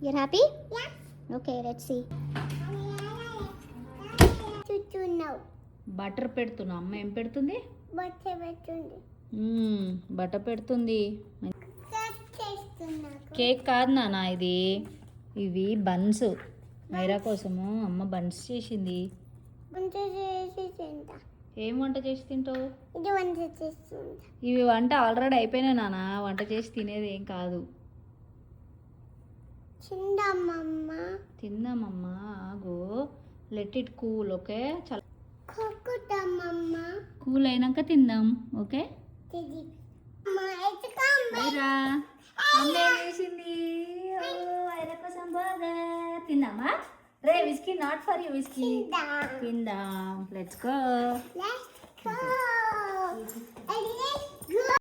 You're happy? Yeah. Okay, let's see. చూస్తున్నావు butter పెడుతున్నా. అమ్మ ఏం పెడుతుంది? బట్ట పెట్టుంది బటర్ పెడుతుంది. కట్ చేస్తున్నా కేక్ కాదు నాన్న ఇది. ఇవి బన్స్. మైరా కోసము అమ్మ బన్స్ చేసింది. వంట చేసి తింటా ఏం వంట చేసి తింటావు? ఇది వంట చేస్తుంటా ఇవి వంట ఆల్రెడీ అయిపోయినాయి నాన్న. వంట చేసి తినేది ఏం కాదు. చిన్నమ్మమ్మ తిందామమ్మా, ఆగు. Let it cool. ఓకే, చాలా కొక్కుతామమ్మ కూల్ అయినాక తిందాం. ఓకే తిది అమ్మ ఎత్తుకోమ్మ మైరా అమ్మ ఏం చేసింది? మైరా కోసం బర్గర్ తిందామా? రే whisky, not for you whisky. తిందాం. Let's go. Let's go